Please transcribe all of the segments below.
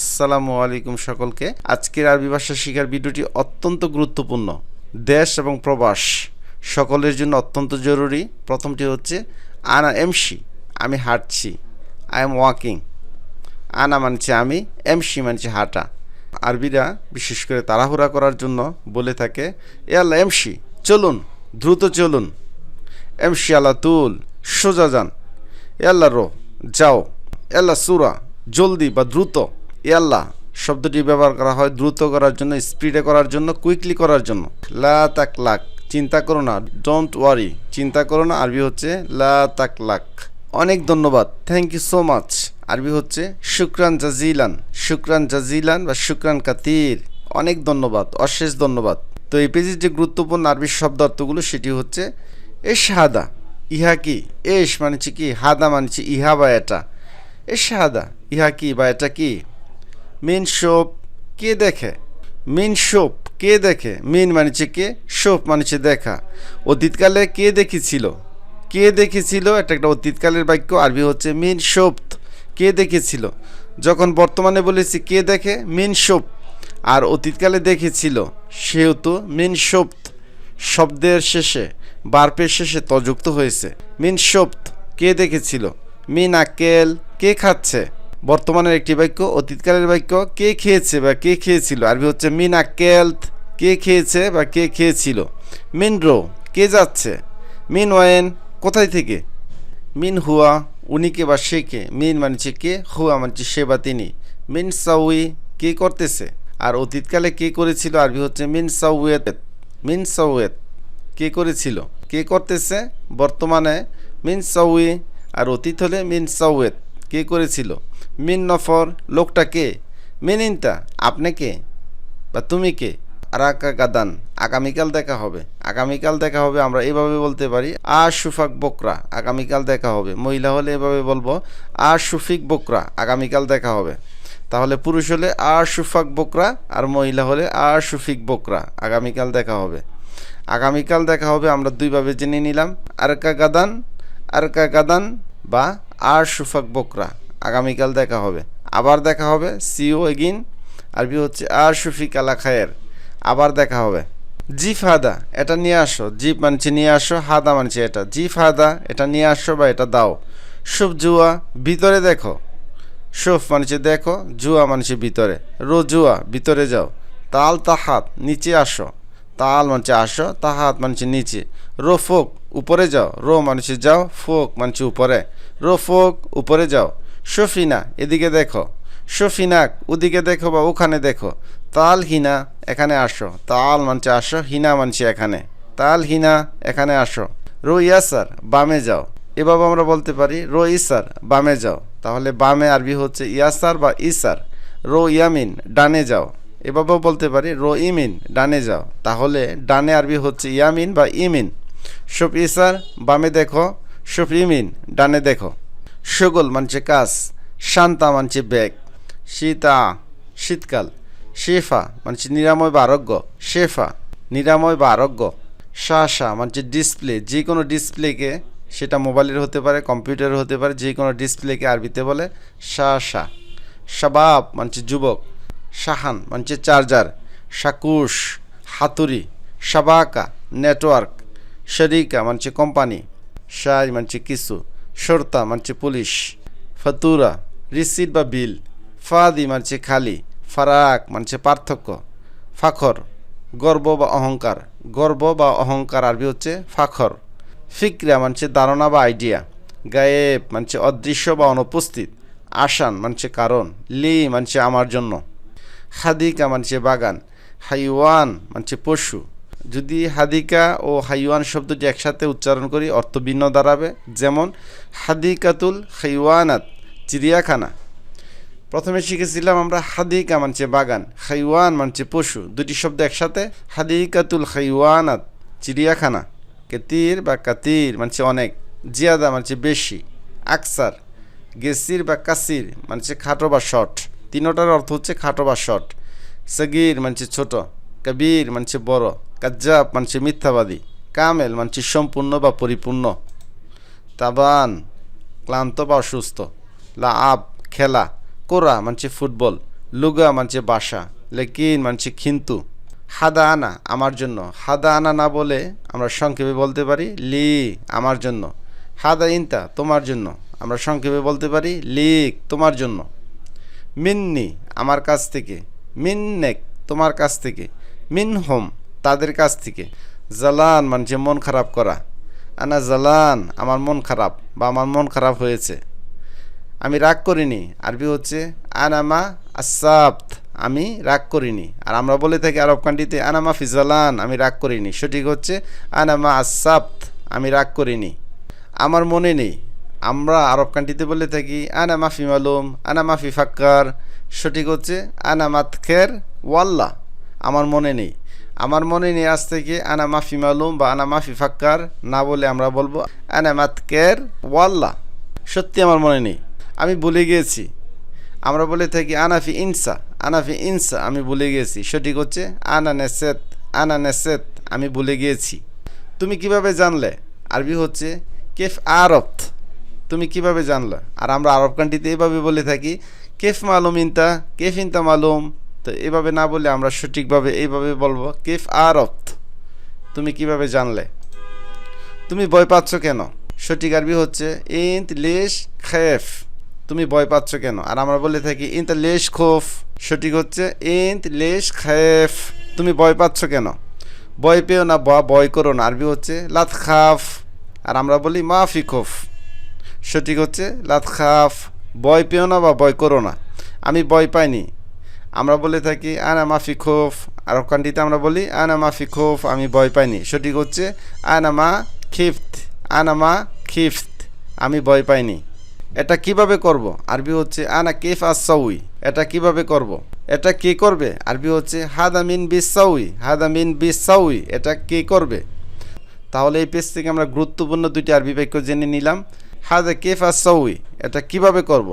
আসসালামু আলাইকুম সকলকে। আজকের আরবি ভাষা শেখার ভিডিওটি অত্যন্ত গুরুত্বপূর্ণ। দেশ এবং প্রবাস সকলের জন্য অত্যন্ত জরুরি। প্রথমটি হচ্ছে আনা এমশি, আমি হাঁটছি। I am walking. আনা মানছে আমি, এমশি মানছে হাঁটা। আরবিরা বিশেষ করে তাড়াহুড়া করার জন্য বলে থাকে ইয়াল্লা এমশি, চলুন, দ্রুত চলুন। এমশি আলা তুল, সোজা যান। ইয়াল্লা রো, যাও। ইয়াল্লা সুরা, জলদি বা দ্রুত। ইয়াল্লা শব্দটি ব্যবহার করা হয় দ্রুত করার জন্য, স্পিডে করার জন্য, কুইকলি করার জন্য। লা তাক লাক, চিন্তা করো না, ডোন্ট ওয়ারি, চিন্তা করো না। আরবি হচ্ছে লা তাক লাক। অনেক ধন্যবাদ, থ্যাংক ইউ সো মাচ। আরবি হচ্ছে শুকরান জাজিলান। শুকরান জাজিলান বা শুকরান কাতির, অনেক ধন্যবাদ, অশেষ ধন্যবাদ। তো এই পেজের যে গুরুত্বপূর্ণ আরবি শব্দার্থগুলো সেটি হচ্ছে এশহাদা, ইহা কি। এশ মানছে কি, হাদা মানছে ইহা বা এটা। এশহাদা, ইহা কি বা এটা কি। মিন শোপ, কে দেখে। মিন শোপ, কে দেখে। মিন মানছে কে, শোপ মানছে দেখা। অতীতকালে কে দেখেছিল, কে দেখেছিল, এটা একটা অতীতকালের বাক্য। আরবি হচ্ছে মিন শোপ, কে দেখেছিল। যখন বর্তমানে বলেছি কে দেখে, মিন শোপ। আর অতীতকালে দেখেছিল সেহেতু মিন শোপ শব্দের শেষে, বার্পের শেষে তযুক্ত হয়েছে। মিন শোপ, কে দেখেছিল। মিন আকেল, কে খাচ্ছে। বর্তমানের একটি বাক্য, অতীতকালের বাক্য কে খেয়েছে বা কে খেয়েছিল। আরবি হচ্ছে মিন আকেলত, কে খেয়েছে বা কে খেয়েছিল। মিন রো, কে যাচ্ছে। মিন ওয়েন, কোথায় থেকে। মিন হুয়া, উনিকে বা সে কে। মিন মানছে কে, হুয়া মানছে সে বা তিনি। মিন সাউই, কে করতেছে। আর অতীতকালে কে করেছিল। আরবি হচ্ছে মিন সাউয়েত। মিন সাউয়েত, কে করেছিল, কে করতেছে। বর্তমানে মিন সাউই, আর অতীত হলে মিন সাউয়েত, কে করেছিল। মিন নফর, লোকটা কে। মিন ইনতা, আপনি কে বা তুমি কে। আরাকা গাদান, আগামীকাল দেখা হবে। আগামীকাল দেখা হবে আমরা এভাবে বলতে পারি সুফাক বকরা, আগামীকাল দেখা হবে। মহিলা হলে এভাবে বলবো সুফিক বকরা, আগামীকাল দেখা হবে। তাহলে পুরুষ হলে সুফাক বকরা, আর মহিলা হলে সুফিক বকরা, আগামীকাল দেখা হবে। আগামীকাল দেখা হবে আমরা দুইভাবে জেনে নিলাম, আরকা গাদান, আরকা গাদান বা সুফাক বকরা, আগামীকাল দেখা হবে। আবার দেখা হবে, সিও এগিন। আরবি হচ্ছে সুফিক আলা খায়ের, আবার দেখা হবে। জিফ হাদা, এটা নিয়ে আসো। জিপ মানছে নিয়ে আসো, হাদা মানছে এটা। জিফ হাদা, এটা নিয়ে আসো বা এটা দাও। সুফ জুয়া, ভিতরে দেখো। সুফ মানছে দেখো, জুয়া মানছে ভিতরে। রো জুয়া, ভিতরে যাও। তাল তাহাত, নিচে আসো। তাল মানছে আসো, তাহাত মানছে নিচে। রো ফোক, উপরে যাও। রো মানছে যাও, ফোক মানছে উপরে। রো ফোক, উপরে যাও। শফিনা, এদিকে দেখো। শফিনাক, ওদিকে দেখো বা ওখানে দেখো। তাল হিনা, এখানে আসো। তাল মানছে আসো, হিনা মানছে এখানে। তাল হিনা, এখানে আসো। রো ইয়াসার, বামে যাও। এভাবে আমরা বলতে পারি রো ইসার, বামে যাও। তাহলে বামে আরবি হচ্ছে ইয়াসার বা ইসার। রো ইয়ামিন, ডানে যাও। এভাবেও বলতে পারি রো ইমিন, ডানে যাও। তাহলে ডানে আরবি হচ্ছে ইয়ামিন বা ইমিন। শোফ ইসার, বামে দেখো। শোফ ইমিন, ডানে দেখো। শগল মানছে কাজ। শান্তা মানছে ব্যাগ। শীতা, শীতকাল। শেফা মানছে নিরাময় বা আরোগ্য। শেফা, নিরাময় বা আরোগ্য। শাসা মানছে ডিসপ্লে, যে কোনো ডিসপ্লেকে, সেটা মোবাইলের হতে পারে, কম্পিউটারের হতে পারে, যে কোনো ডিসপ্লেকে আরবিতে বলে শাসা। শাবাব মানছে যুবক। শাহান মানছে চার্জার। শাকুশ, হাতুড়ি। শাবাকা, নেটওয়ার্ক। শরিকা মানছে কোম্পানি। শাই মানছে কিছু। শর্তা মানছে পুলিশ। ফাতুরা, রিসিট বা বিল। ফাদি মানছে খালি। ফারাক মানছে পার্থক্য। ফাখর, গর্ব বা অহংকার। গর্ব বা অহংকার আরবি হচ্ছে ফাখর। ফিকরা মানছে ধারণা বা আইডিয়া। গায়েব মানছে অদৃশ্য বা অনুপস্থিত। আসান মানছে কারণ। লি মানছে আমার জন্য। হাদিকা মানছে বাগান। হাইওয়ান মানছে পশু। যদি হাদিকা ও হাইওয়ান শব্দটি একসাথে উচ্চারণ করি অর্থ ভিন্ন দাঁড়াবে। যেমন হাদিকাতুল হাইওয়ানাত, চিড়িয়াখানা। প্রথমে শিখেছিলাম আমরা হাদিকা মানছে বাগান, হাইওয়ান মানছে পশু। দুটি শব্দ একসাথে, হাদিকাতুল হাইওয়ানাত, চিড়িয়াখানা। কেতির বা কাতির মানছে অনেক। জিয়াদা মানছে বেশি। আকসার, গেসির বা কাসির মানছে খাটো বা শর্ট। তিনোটার অর্থ হচ্ছে খাটো বা শর্ট। সগির মানছে ছোট। কবির মানছে বড়। কাজ্জাব মানছে মিথ্যাবাদী। কামেল মানছে সম্পূর্ণ বা পরিপূর্ণ। তাবান, ক্লান্ত বা অসুস্থ। লাআব, খেলা। কোরা মানছে ফুটবল। লুগা মানছে বাসা, লেকিন মানছে কিন্তু। হাদা আনা আমার জন্য, হাদা আনা না বলে আমরা সংক্ষেপে বলতে পারি লি আমার জন্য। হাদা ইনতা তোমার জন্য, আমরা সংক্ষেপে বলতে পারি লিক তোমার জন্য। মিন্নি আমার কাছ থেকে, মিন্নেক তোমার কাছ থেকে, মিনহুম তাদের কাছ থেকে। জালান মানছে মন খারাপ করা, আনা জালান আমার মন খারাপ বা আমার মন খারাপ হয়েছে। আমি রাগ করিনি, আরবি হচ্ছে আনামা আসাবত আমি রাগ করিনি। আর আমরা বলে থাকি আরব কান্ট্রিতে আনামা ফিজালান আমি রাগ করিনি, সঠিক হচ্ছে আনামা আসাবত আমি রাগ করিনি। আমার মনে নেই, আমরা আরব কান্ট্রিতে বলে থাকি আনা মাফি মালুম, আনা মাফি ফাক্কার, সঠিক হচ্ছে আনা মাতখের ওয়াল্লা আমার মনে নেই। আমার মনে নেই আজ থেকে আনা মাফি মালুম বা আনা মাফি ফাক্কার না বলে আমরা বলবো আনা মাতখের ওয়াল্লা, সত্যি আমার মনে নেই, আমি ভুলে গিয়েছি। আমরা বলে থাকি আনাফি ইনসা, আনাফি ইনসা আমি ভুলে গিয়েছি, সঠিক হচ্ছে আনা নেসেত, আনা নেসেত আমি ভুলে গিয়েছি। তুমি কিভাবে জানলে, আরবি হচ্ছে কেফ আরফত তুমি কিভাবে জানলে। আর আমরা আরব কান্ট্রিতে এভাবে বলে থাকি কেফ মালুম ইনতা, কেফ ইনতা মালুম। তো এভাবে না বলে আমরা সঠিকভাবে এইভাবে বলবো কেফ আরফত তুমি কিভাবে জানলে। তুমি ভয় পাচ্ছ কেন, সঠিক আরবি হচ্ছে ইন্ত লেশ খেফ তুমি ভয় পাচ্ছ কেন। আর আমরা বলে থাকি ইন্ত লেশ খোফ, সঠিক হচ্ছে ইন্ত লেশ খেফ তুমি ভয় পাচ্ছ কেন। ভয় পেও না বা ভয় করো না, আরবি হচ্ছে লাত খাফ। আর আমরা বলি মাফি খোফ, সঠিক হচ্ছে লাত খাফ ভয় পেও না বা ভয় করো না। আমি ভয় পাইনি, আমরা বলে থাকি আনা মাফি খোফ। আরব কান্ট্রিতে আমরা বলি আনা মাফি খোফ আমি ভয় পাইনি, সঠিক হচ্ছে আনা মা খিফত, আনা মা খিফত আমি ভয় পাইনি। এটা কিভাবে করব, আরবি হচ্ছে আনা কেফ আসাউই, এটা কিভাবে করব, এটা কে করবে, আরবি হচ্ছে হাদা মিন বিসাউই, হাদা মিন বিসাউই এটা কে করবে। তাহলে এই পেজ থেকে আমরা গুরুত্বপূর্ণ দুইটি আরবি বাক্য জেনে নিলাম। হাদা কেফ আসাউই এটা কিভাবে করব,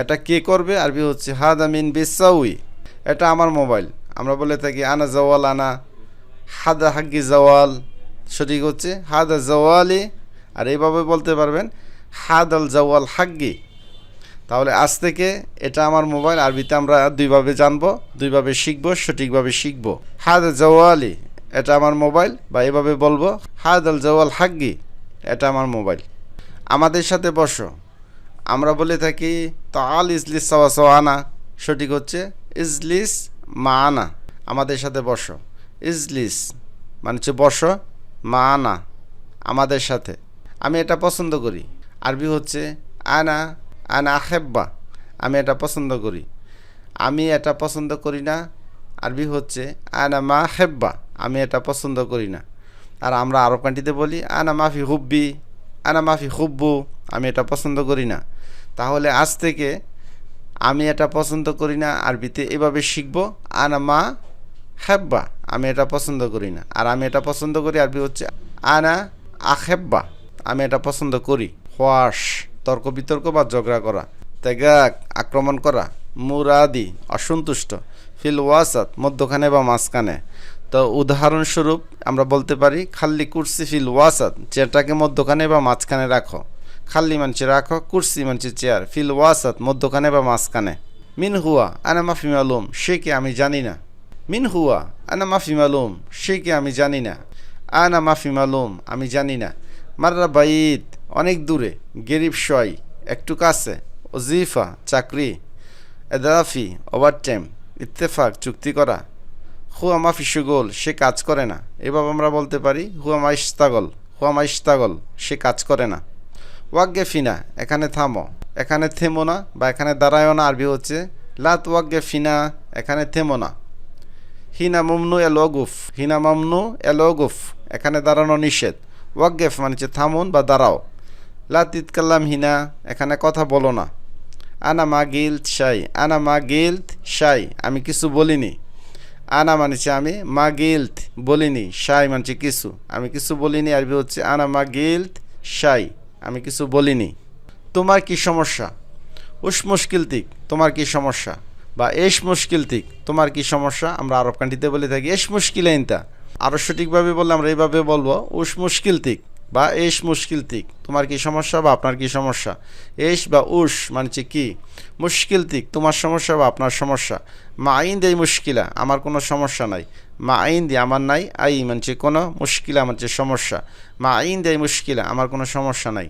এটা কে করবে, আরবি হচ্ছে হাদা মিন বিসাউই এটা আমার মোবাইল। আমরা বলে থাকি আনা জাওয়াল, আনা হাদা হাগ্গি জাওয়াল, সঠিক হচ্ছে হাদা জাওয়ালি। আর এইভাবে বলতে পারবেন হাদাল জাওয়াল হাগ্গি। তাহলে আজ থেকে এটা আমার মোবাইল আরবিতে আমরা দুইভাবে জানবো, দুইভাবে শিখবো, সঠিকভাবে শিখবো। হাদা জাওয়ালি এটা আমার মোবাইল, বা এভাবে বলবো হাদাল জাওয়াল হাগ্গি এটা আমার মোবাইল। আমাদের সাথে বসো, আমরা বলে থাকি তাল ইজলিস সাওয়া সাওয়া আনা, সঠিক হচ্ছে ইজলিস মা আনা আমাদের সাথে বসো। ইজলিস মানে হচ্ছে বসো, মা আনা আমাদের সাথে। আমি এটা পছন্দ করি, আরবি হচ্ছে আনা আনা আহেব্বা আমি এটা পছন্দ করি। আমি এটা পছন্দ করি না, আরবি হচ্ছে আনা মা হেব্বা আমি এটা পছন্দ করি না। আর আমরা আরব কান্ট্রিতে বলি আনা মাফি হুব্বি, আনা মাফি হুব্বু আমি এটা পছন্দ করি না। তাহলে আজ থেকে আমি এটা পছন্দ করি না আরবিতে এভাবে শিখব আনা মা হেব্বা আমি এটা পছন্দ করি না। আর আমি এটা পছন্দ করি আরবি হচ্ছে আনা আহেব্বা আমি এটা পছন্দ করি। হোয়াশ তর্ক বিতর্ক বা ঝগড়া করা, তেগাক আক্রমণ করা, মুরাদি অসন্তুষ্ট, ফিল ওয়াসাত মধ্যখানে বা মাঝখানে। তো উদাহরণস্বরূপ আমরা বলতে পারি খাল্লি কুরসি ফিল ওয়াসাত চেয়ারটাকে মধ্যখানে বা মাঝখানে রাখো। খাল্লি মানছে রাখো, কুরসি মানছে চেয়ার, ফিল ওয়াসাত মধ্যখানে বা মাঝখানে। মিন হুয়া আনা মাফি মালুম সে কে আমি জানি না। মিন হুয়া আনা মাফি মালুম সে কে আমি জানি না। আনা মাফি মালুম আমি জানি না। মাররা বাইদ অনেক দূরে, গেরিব শয় একটু কাছে, ওজিফা চাকরি, এদাফি ওভারটাইম, ইত্তেফাক চুক্তি করা, হুয়া মাফি সুগোল সে কাজ করে না। এভাবে আমরা বলতে পারি হুয়া মাইস্তাগল, হুয়া মাইস্তাগল সে কাজ করে না। ওয়াগ্গে ফিনা এখানে থামো, এখানে থেমো না বা এখানে দাঁড়ায়ও না, আরবি হচ্ছে লাত ওয়াগ্গে ফিনা এখানে থেমো না। হিনা মামনু এল ওগুফ, হিনা মামনু এল ওগুফ এখানে দাঁড়ানো নিষেধ। ওয়াগ্গেফ মানে হচ্ছে থামুন বা দাঁড়াও। লা তিতকাল্লাম হিনা এখানে কথা বলো না। আনা মা গিল্ত শাই, আনা মা গিল্ত শাই আমি কিছু বলিনি। আনা মানছে আমি, মা গিল্ত বলিনি, শাই মানছে কিছু, আমি কিছু বলিনি, আরবি হচ্ছে আনা মা গিল্ত শাই আমি কিছু বলিনি। তোমার কি সমস্যা, উস মুশকিল তিক তোমার কি সমস্যা, বা এস মুশকিল তিক তোমার কি সমস্যা। আমরা আরব কান্ট্রিতে বলে থাকি এস মুশকিল ইনতা। আরও সঠিকভাবে বললে আমরা এইভাবে বলবো উস মুশকিল তিক বা এস মুশকিল তিক, তোমার কি সমস্যা বা আপনার কি সমস্যা। এস বা উস মানে হচ্ছে কি, মুশকিল তিক তোমার সমস্যা বা আপনার সমস্যা। মা আইন দেয় মুশকিলা আমার কোনো সমস্যা নাই, মা আইন দিয়ে আমার নাই, আই মানছে কোনো, মুশকিলা মানছে সমস্যা। মা আইন দেয় মুশকিলা আমার কোনো সমস্যা নাই।